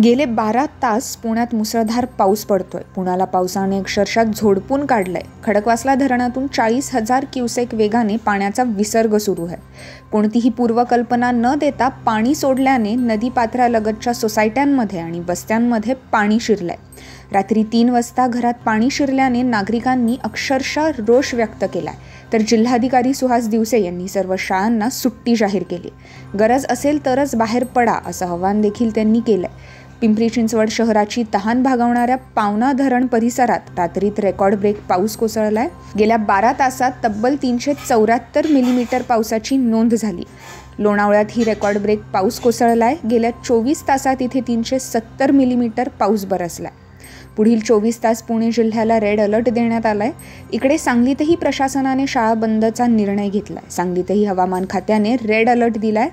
गेले 12 तास पुण्यात मुसळधार पाऊस पडतोय. पुण्याला पावसाने अक्षरशः झोडपून काढलंय. खडकवासला धरणातून 40,000 क्युसेक वेगाने पाण्याचा विसर्ग सुरू आहे. कोणतीही पूर्वकल्पना न देता पाणी सोडल्याने नदीपात्रालगतच्या सोसायट्यांमध्ये आणि वस्त्यांमध्ये पाणी शिरलंय. रात्री 3 वाजता घरात पाणी शिरल्याने नागरिकांनी अक्षरशः रोष व्यक्त केलाय. तर जिल्हाधिकारी सुहास दिवसे यांनी सर्व शाळांना सुट्टी जाहीर केली. गरज असेल तरच बाहेर पडा असं आवाहन देखील त्यांनी केलंय. पिंपरी चिंचवड शहराची तहान भागवणाऱ्या पावना धरण परिसरात रात्रीत रेकॉर्ड ब्रेक पाऊस कोसळलाय. गेल्या 12 तासात तब्बल 374 मिलीमीटर पावसाची नोंद झाली. लोणावळ्यात ही रेकॉर्ड ब्रेक पाऊस कोसळलाय. गेल्या 24 तासात इथे 370 मिलीमीटर पाऊस बरसलाय. पुढील 24 तास पुणे जिल्ह्याला रेड अलर्ट देण्यात आलाय. इकडे सांगलीतही प्रशासनाने शाळा बंदचा निर्णय घेतलाय. सांगलीतही हवामान खात्याने रेड अलर्ट दिलाय.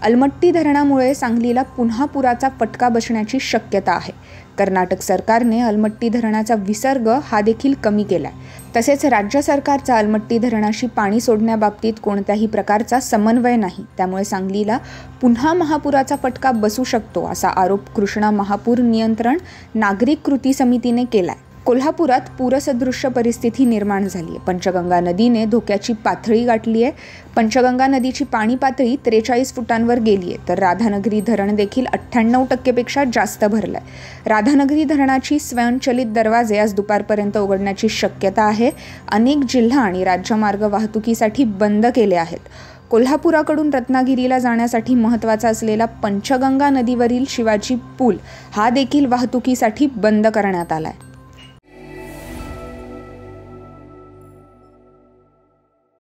अलमट्टी धरणामुळे सांगलीला पुन्हा पुराचा फटका बसण्याची शक्यता आहे. कर्नाटक सरकारने अलमट्टी धरणाचा विसर्ग हा देखील कमी केलाय. तसेच राज्य सरकारचा अलमट्टी धरणाशी पाणी सोडण्याबाबतीत कोणत्याही प्रकारचा समन्वय नाही. त्यामुळे सांगलीला पुन्हा महापुराचा फटका बसू शकतो असा आरोप कृष्णा महापूर नियंत्रण नागरिक कृती समितीने केलाय. कोल्हापुरात पूरसदृश्य परिस्थिती निर्माण झाली आहे. पंचगंगा नदीने धोक्याची पातळी गाठली आहे. पंचगंगा नदीची पाणी पातळी 43 फुटांवर गेली आहे. तर राधानगरी धरण देखील 98% जास्त भरलं आहे. राधानगरी धरणाची स्वयंचलित दरवाजे आज दुपारपर्यंत उघडण्याची शक्यता आहे. अनेक जिल्हा आणि राज्यमार्ग वाहतुकीसाठी बंद केले आहेत. कोल्हापुराकडून रत्नागिरीला जाण्यासाठी महत्त्वाचा असलेला पंचगंगा नदीवरील शिवाजी पूल हा देखील वाहतुकीसाठी बंद करण्यात आला आहे.